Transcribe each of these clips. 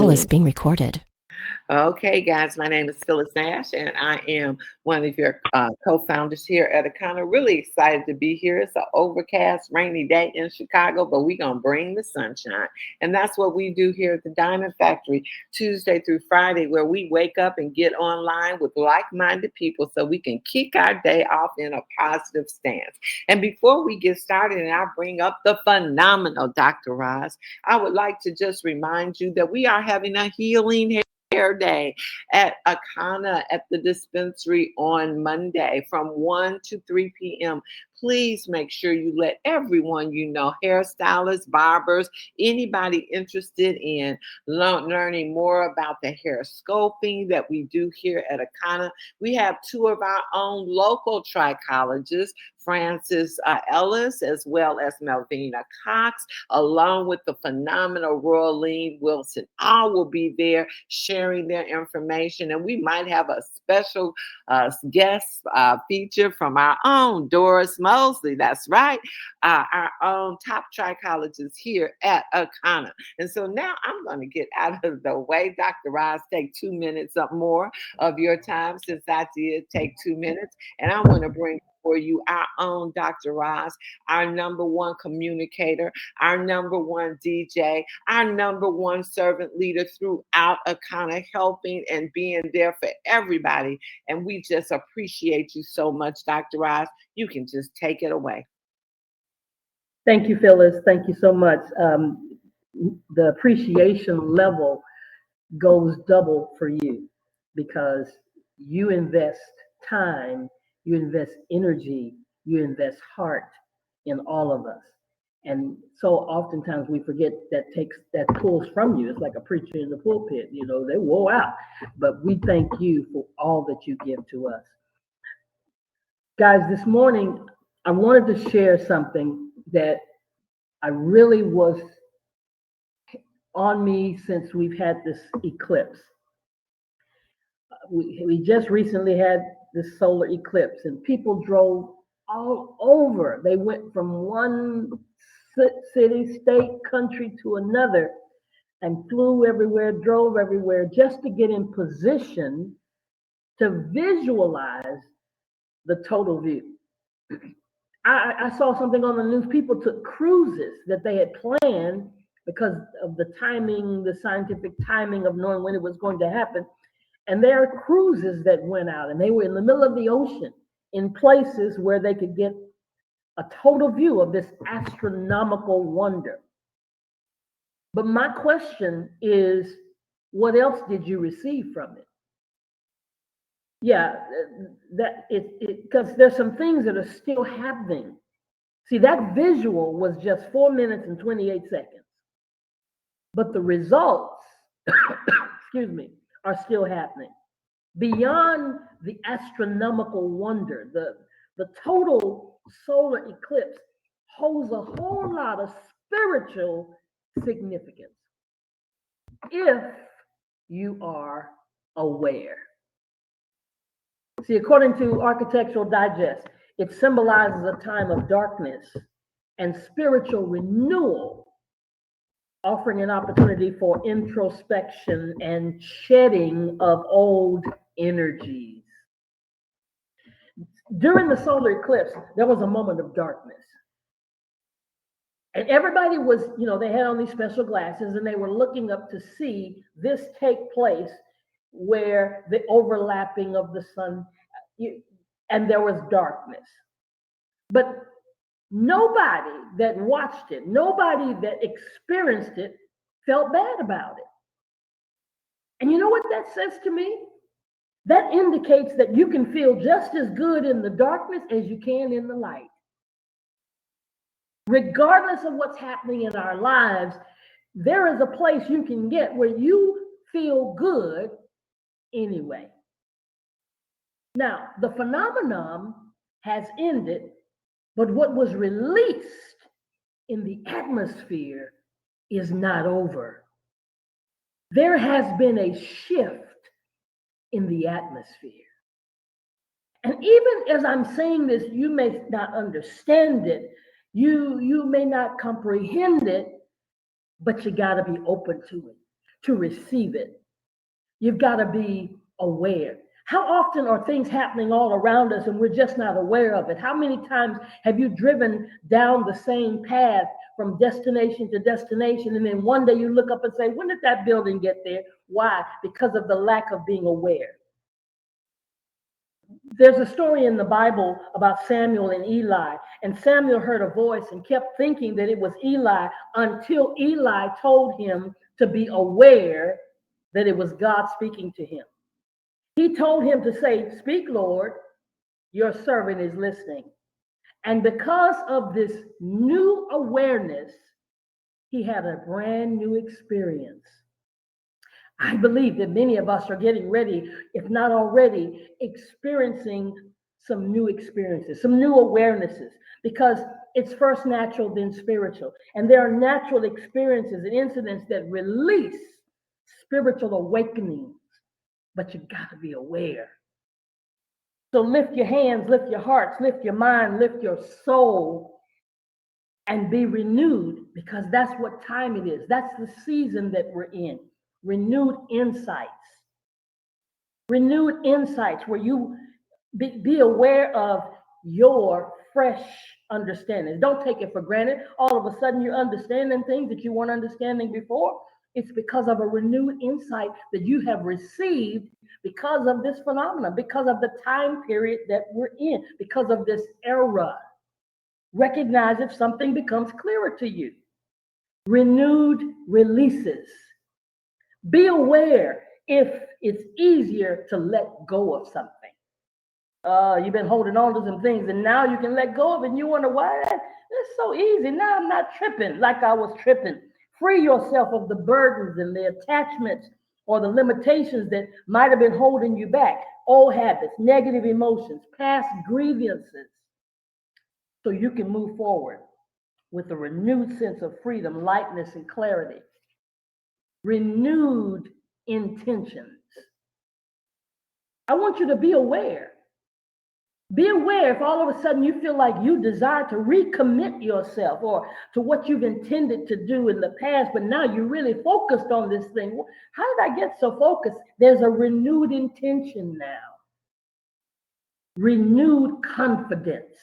call is morning. being recorded. Okay, guys, my name is Phyllis Nash, and I am one of your co-founders here at Akana. Really excited to be here. It's an overcast, rainy day in Chicago, but we're gonna bring the sunshine, and that's what we do here at the Diamond Factory, Tuesday through Friday, where we wake up and get online with like-minded people so we can kick our day off in a positive stance. And before we get started, and I bring up the phenomenal Dr. Roz, I would like to just remind you that we are having a healing Hair Day at Akana at the dispensary on Monday from 1 to 3 p.m. Please make sure you let everyone you know, hairstylists, barbers, anybody interested in learning more about the hair sculpting that we do here at Akana. We have two of our own local trichologists, Francis Ellis, as well as Melvina Cox, along with the phenomenal Royalene Wilson. All will be there sharing their information, and we might have a special guest feature from our own Doris Mosley. That's right, our own top trichologist here at Akana. And so now I'm going to get out of the way. Dr. Roz, take 2 minutes or more of your time, since I did take 2 minutes, and I want to bring for you our own Dr. Roz, our number one communicator, our number one DJ, our number one servant leader throughout Akana, helping and being there for everybody. And we just appreciate you so much, Dr. Roz. You can just take it away. Thank you, Phyllis. Thank you so much. The appreciation level goes double for you because you invest time, you invest energy, you invest heart in all of us. And so oftentimes we forget that pulls from you. It's like a preacher in the pulpit, they wore out. But we thank you for all that you give to us. Guys, this morning I wanted to share something that I really was on me since we've had this eclipse. We just recently had this solar eclipse, and people drove all over. They went from one city, state, country to another and flew everywhere, drove everywhere just to get in position to visualize the total view. I saw something on the news. People took cruises that they had planned because of the timing, the scientific timing of knowing when it was going to happen. And there are cruises that went out, and they were in the middle of the ocean in places where they could get a total view of this astronomical wonder. But my question is, what else did you receive from it? Yeah, because there's some things that are still happening. See, that visual was just 4 minutes and 28 seconds. But the results, excuse me, are still happening. Beyond the astronomical wonder, the total solar eclipse holds a whole lot of spiritual significance if you are aware. See, according to Architectural Digest, it symbolizes a time of darkness and spiritual renewal, offering an opportunity for introspection and shedding of old energies. During the solar eclipse, there was a moment of darkness. And everybody was, they had on these special glasses and they were looking up to see this take place where the overlapping of the sun, and there was darkness. But nobody that watched it, nobody that experienced it felt bad about it. And you know what that says to me? That indicates that you can feel just as good in the darkness as you can in the light. Regardless of what's happening in our lives, there is a place you can get where you feel good anyway. Now, the phenomenon has ended, but what was released in the atmosphere is not over. There has been a shift in the atmosphere. And even as I'm saying this, you may not understand it, you may not comprehend it, but you got to be open to it. to receive it. You've got to be aware. How often are things happening all around us and we're just not aware of it? How many times have you driven down the same path from destination to destination, and then one day you look up and say, when did that building get there? Why? Because of the lack of being aware. There's a story in the Bible about Samuel and Eli, and Samuel heard a voice and kept thinking that it was Eli until Eli told him to be aware that it was God speaking to him. He told him to say, "Speak, Lord, your servant is listening." And because of this new awareness, he had a brand new experience. I believe that many of us are getting ready, if not already, experiencing some new experiences, some new awarenesses, because it's first natural, then spiritual. And there are natural experiences and incidents that release spiritual awakenings, but you got to be aware. So lift your hands, lift your hearts, lift your mind, lift your soul, and be renewed, because that's what time it is. That's the season that we're in. Renewed insights. Renewed insights where you be aware of your fresh understanding. Don't take it for granted. All of a sudden you're understanding things that you weren't understanding before. It's because of a renewed insight that you have received because of this phenomenon, because of the time period that we're in, because of this era. Recognize if something becomes clearer to you. Renewed releases. Be aware if it's easier to let go of something. You've been holding on to some things and now you can let go of it and you wonder why it's so easy. Now I'm not tripping like I was tripping. Free yourself of the burdens and the attachments or the limitations that might have been holding you back. Old habits, negative emotions, past grievances, so you can move forward with a renewed sense of freedom, lightness, and clarity. Renewed intentions. I want you to be aware. Be aware if all of a sudden you feel like you desire to recommit yourself or to what you've intended to do in the past, but now you're really focused on this thing. How did I get so focused? There's a renewed intention now. Renewed confidence.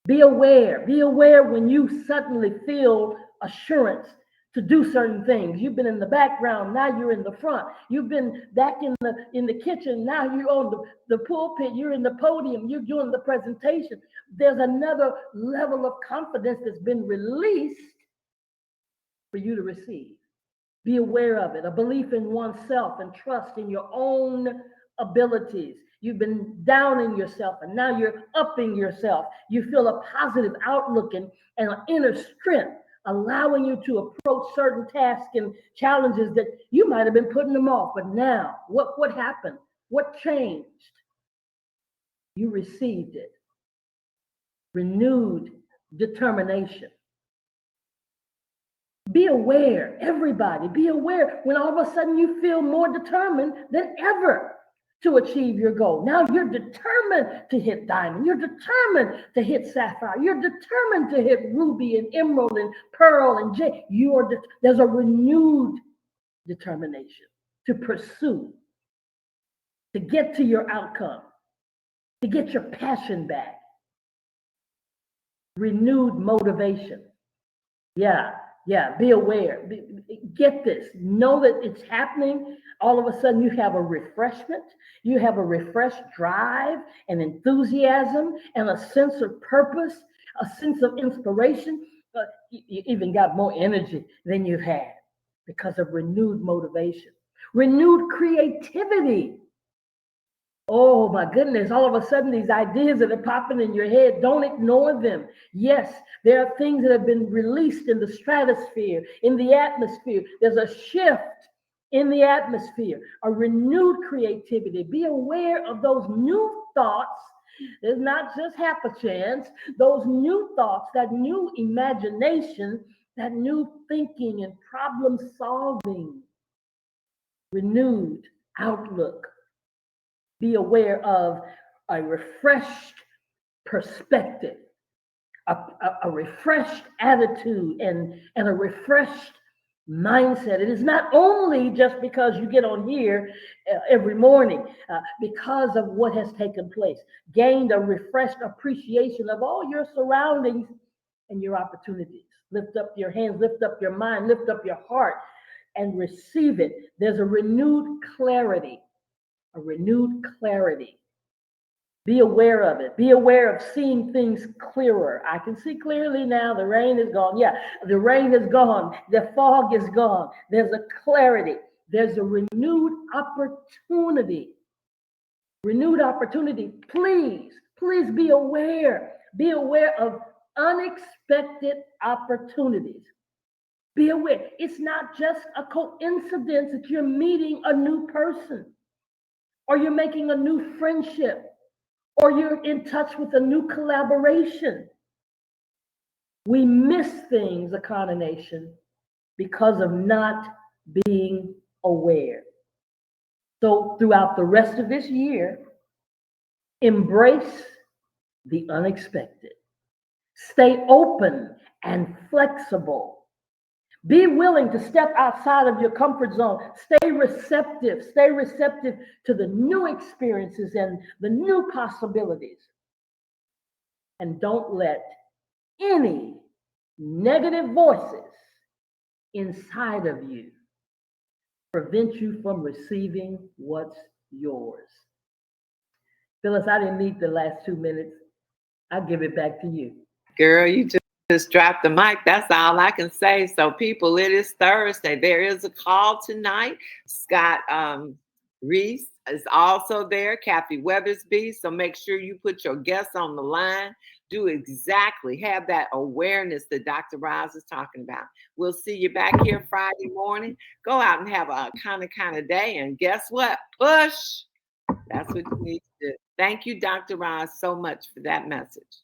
Be aware. Be aware when you suddenly feel assurance to do certain things. You've been in the background, now you're in the front. You've been back in the kitchen, now you're on the pulpit, you're in the podium, you're doing the presentation. There's another level of confidence that's been released for you to receive. Be aware of it. A belief in oneself and trust in your own abilities. You've been down in yourself and now you're upping yourself. You feel a positive outlook and an inner strength, allowing you to approach certain tasks and challenges that you might have been putting them off. But now, what happened? What changed? You received it. Renewed determination. Be aware, everybody, be aware when all of a sudden you feel more determined than ever to achieve your goal. Now you're determined to hit diamond. You're determined to hit sapphire. You're determined to hit ruby and emerald and pearl and jade. There's a renewed determination to pursue, to get to your outcome, to get your passion back. Renewed motivation. Yeah, be aware. Get this. Know that it's happening. All of a sudden, you have a refreshment. You have a refreshed drive and enthusiasm and a sense of purpose, a sense of inspiration. You even got more energy than you've had because of renewed motivation, renewed creativity. Oh my goodness, all of a sudden these ideas that are popping in your head, don't ignore them. Yes, there are things that have been released in the stratosphere, in the atmosphere. There's a shift in the atmosphere, a renewed creativity. Be aware of those new thoughts. There's not just half a chance. Those new thoughts, that new imagination, that new thinking and problem solving, renewed outlook. Be aware of a refreshed perspective, a refreshed attitude, and a refreshed mindset. It is not only just because you get on here every morning, because of what has taken place, gained a refreshed appreciation of all your surroundings and your opportunities. Lift up your hands, lift up your mind, lift up your heart, and receive it. There's a renewed clarity, a renewed clarity. Be aware of it. Be aware of seeing things clearer. I can see clearly now. The rain is gone. Yeah, the rain is gone. The fog is gone. There's a clarity. There's a renewed opportunity. Renewed opportunity. Please, please be aware. Be aware of unexpected opportunities. Be aware. It's not just a coincidence that you're meeting a new person or you're making a new friendship or you're in touch with a new collaboration. We miss things, Akana Nation, because of not being aware. So throughout the rest of this year, embrace the unexpected. Stay open and flexible. Be willing to step outside of your comfort zone. Stay receptive to the new experiences and the new possibilities. And don't let any negative voices inside of you prevent you from receiving what's yours. Phyllis, I didn't need the last 2 minutes. I'll give it back to you. Girl, you just dropped the mic. That's all I can say. So people, it is Thursday. There is a call tonight. Scott Reese is also there, Kathy Weathersby. So make sure you put your guests on the line. Do exactly, have that awareness that Dr. Roz is talking about. We'll see you back here Friday morning. Go out and have a kind of day. And guess what? Push. That's what you need to do. Thank you, Dr. Roz, so much for that message.